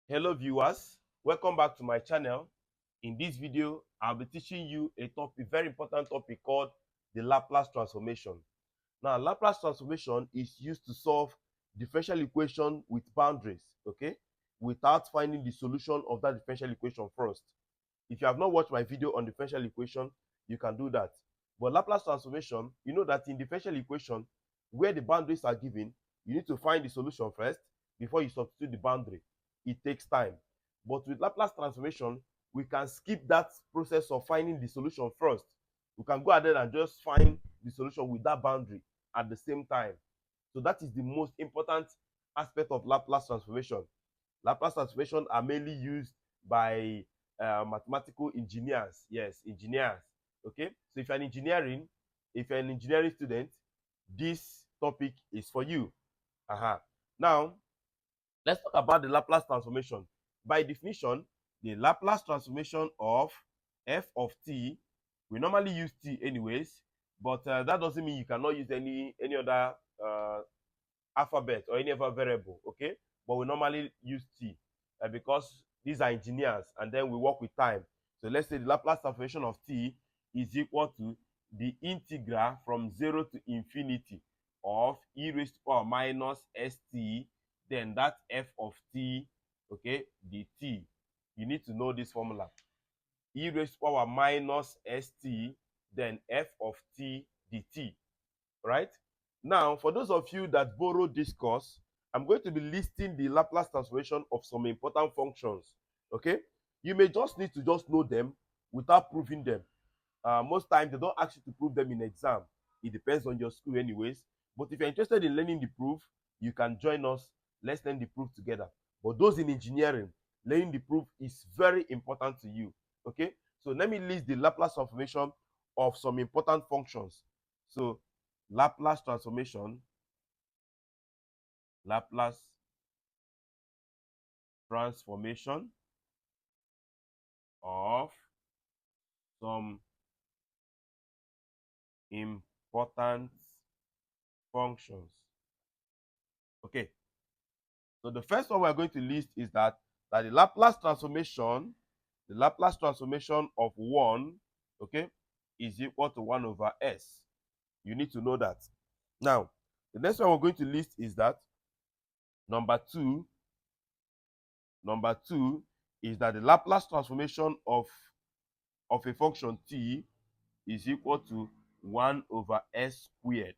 Hello viewers, welcome back to my channel. In this video, I'll be teaching you a topic, very important topic called the Laplace transformation. Now, Laplace transformation is used to solve differential equation with boundaries, okay, without finding the solution of that differential equation first. If you have not watched my video on differential equation, you can do that. But Laplace transformation, you know that in differential equation, where the boundaries are given, you need to find the solution first before you substitute the boundary. It takes time. But with Laplace transformation, we can skip that process of finding the solution first. We can go ahead and just find the solution with that boundary at the same time. So that is the most important aspect of Laplace transformation. Laplace transformation are mainly used by mathematical engineers. Yes, engineers. Okay, so if you're an engineering student, this topic is for you. Now, let's talk about the Laplace transformation. By definition, the Laplace transformation of f of t, we normally use t anyways, but that doesn't mean you cannot use any other alphabet or any other variable, okay? But we normally use t because these are engineers and then we work with time. So let's say the Laplace transformation of t is equal to the integral from 0 to infinity of e raised to power minus st, then that f of t, okay, dt. You need to know this formula. E raised to power minus st, then f of t dt, right? Now, for those of you that borrowed this course, I'm going to be listing the Laplace transformation of some important functions, okay? You may just need to just know them without proving them. Most times, they don't ask you to prove them in exam. It depends on your school anyways. But if you're interested in learning the proof, you can join us. Let's learn the proof together. But those in engineering, learning the proof is very important to you, okay? So let me list the Laplace transformation of some important functions. So Laplace transformation of some important functions. Okay, so the first one we're going to list is that the Laplace transformation of 1, okay, is equal to 1 over s. You need to know that. Now, the next one we're going to list is that number two is that the Laplace transformation of a function t is equal to 1 over s squared.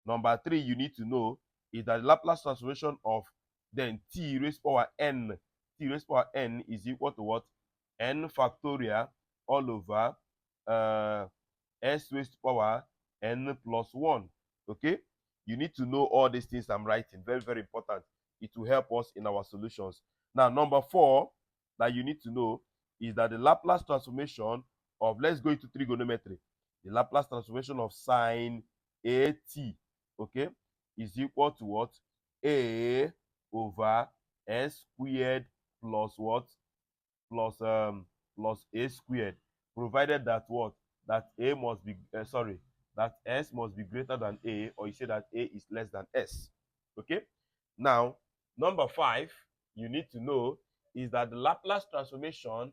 Number 3 you need to know is that the Laplace transformation of then t raised to power n is equal to what? N factorial all over s raised to power n plus 1. Okay, you need to know all these things I'm writing. Very, very important. It will help us in our solutions. Now, number 4 that you need to know is that the Laplace transformation of, let's go into trigonometry, the Laplace transformation of sine at, okay, is equal to what? A over s squared plus what? Plus a squared, provided that what? That a must be that s must be greater than a, or you say that a is less than s. Okay, now number 5 you need to know is that the Laplace transformation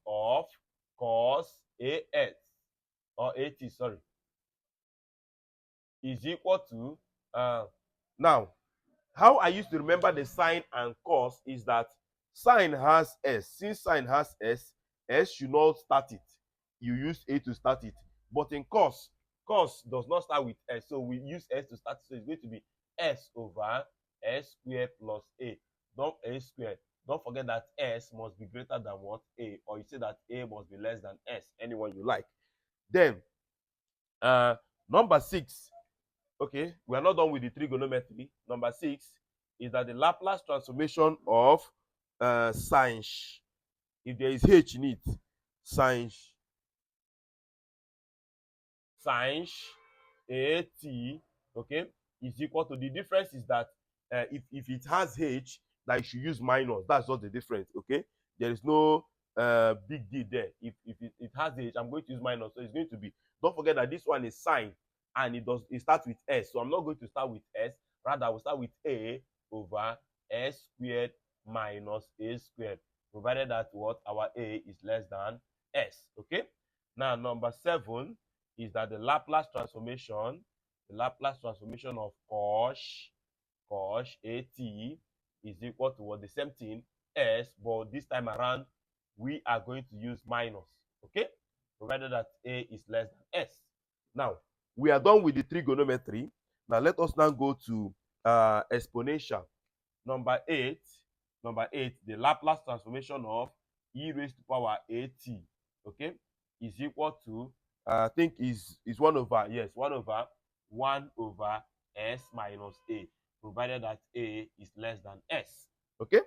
of cos as or at is equal to now, how I used to remember the sine and cos is that sine has s. Since sine has s, s should not start it. You use a to start it. But in cos does not start with s, so we use s to start it. So it's going to be s over s squared plus a. Don't a squared. Don't forget that s must be greater than what? A, or you say that a must be less than s. Anyone you like. Then number 6. Okay, we are not done with the trigonometry. Number 6 is that the Laplace transformation of sin, if there is h in it, sin at, okay, is equal to, the difference is that if it has h, that you should use minus. That's just the difference. Okay, there is no big deal there. If it has h, I'm going to use minus, so it's going to be, don't forget that this one is sine and it starts with s, so I'm not going to start with s, rather I will start with a over s squared minus a squared, provided that what our a is less than s. Okay. Now number 7 is that the Laplace transformation of cos at is equal to what? The same thing, s, but this time around we are going to use minus. Okay, provided that a is less than s. Now we are done with the trigonometry. Now let us now go to exponential. Number 8, the Laplace transformation of e raised to power at, okay, is equal to I think is 1 over, yes, 1 over s minus a, provided that a is less than s. Okay.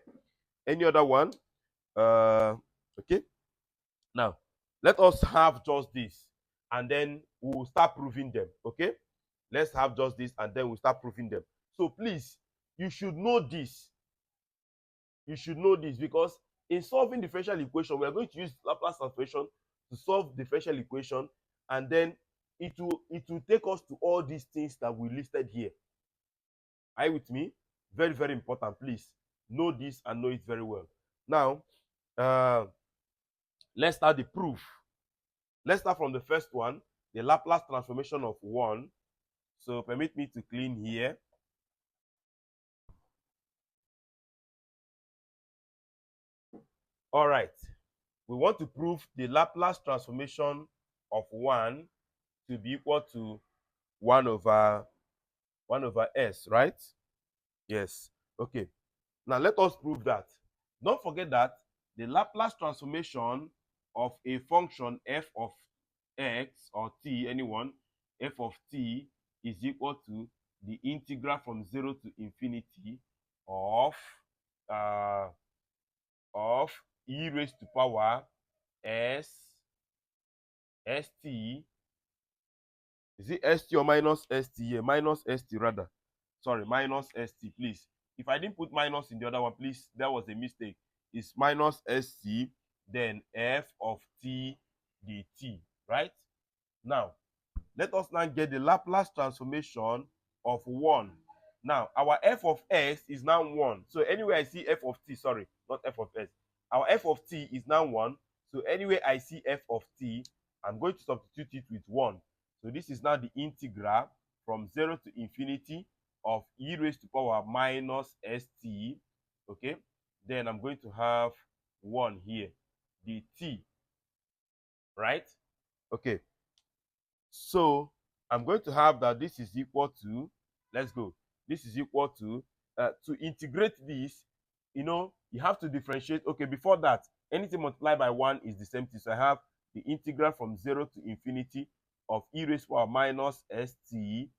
Any other one? Okay. Now let us have just this, and then we will start proving them. Okay. Let's have just this, and then we'll start proving them. So please, you should know this. You should know this, because in solving differential equation, we are going to use Laplace transformation to solve differential equation, and then it will take us to all these things that we listed here. Are you with me? Very, very important. Please know this and know it very well. Now, let's start the proof. Let's start from the first one, the Laplace transformation of 1. So permit me to clean here. All right. We want to prove the Laplace transformation of 1 to be equal to 1 over s, right? Yes. Okay. Now let us prove that. Don't forget that the Laplace transformation of a function f of x or t, anyone, f of t is equal to the integral from 0 to infinity of e raised to power st. Is it st or minus st here? Minus st rather. Sorry, minus st, please. If I didn't put minus in the other one, please, that was a mistake. It's minus st, then f of t dt, right? Now, let us now get the Laplace transformation of 1. Now, our f of s is now 1. So anywhere I see f of t, sorry, not f of s. Our f of t is now 1. So anywhere I see f of t, I'm going to substitute it with 1. So this is now the integral from 0 to infinity of e raised to power minus st. Okay. Then I'm going to have 1 here, dt. Right? Okay. So I'm going to have that this is equal to, let's go. This is equal to integrate this, you have to differentiate. Okay, before that, anything multiplied by 1 is the same thing. So I have the integral from 0 to infinity of e raised to power minus st,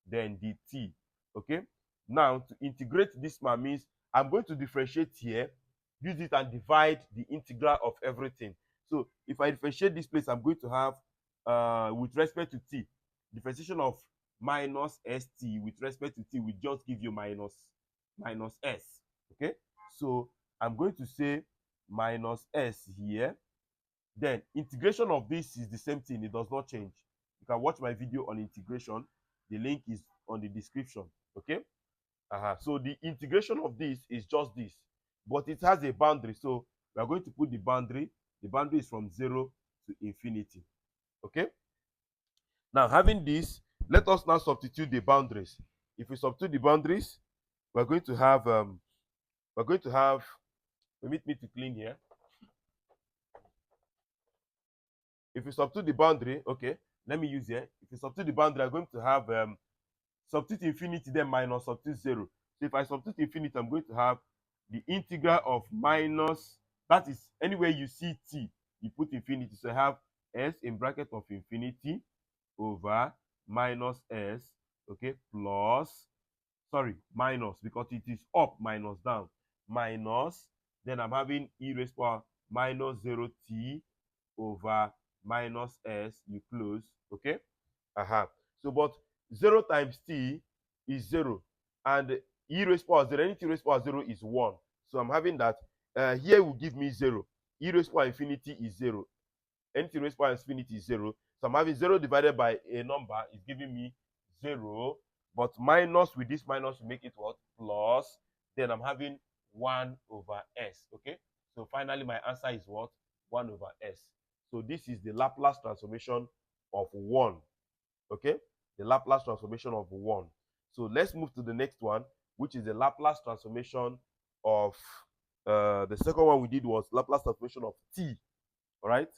then dt. Okay. Now, to integrate this man means I'm going to differentiate here, use it and divide the integral of everything. So if I differentiate this place, I'm going to have with respect to t, differentiation of minus st with respect to t will just give you minus s. Okay, so I'm going to say minus s here. Then integration of this is the same thing, it does not change. You can watch my video on integration, the link is on the description. Okay. So the integration of this is just this, but it has a boundary. So we are going to put the boundary is from 0 to infinity. Okay. Now, having this, let us now substitute the boundaries. If we substitute the boundaries, we're going to have permit me to clean here. If we substitute the boundary, okay, let me use here. If we substitute the boundary, I'm going to have substitute infinity, then minus substitute 0. So if I substitute infinity, I'm going to have the integral of minus, that is anywhere you see t, you put infinity. So I have s in bracket of infinity over minus s, okay, plus, sorry, minus, because it is up minus down, minus, then I'm having e raised to power minus 0t over minus s, you close. Okay. So but 0 times t is 0, and e raised to power 0, anything raised to power 0 is 1. So I'm having that here will give me 0. E raised to power infinity is 0. Anything raised to power infinity is 0. So I'm having 0 divided by a number is giving me 0, but minus with this minus will make it what? Plus. then I'm having 1 over s. Okay, so finally my answer is what? 1 over s. So this is the Laplace transformation of 1. Okay, the Laplace transformation of 1. So let's move to the next one, which is the Laplace transformation of the second one we did was Laplace transformation of t. All right,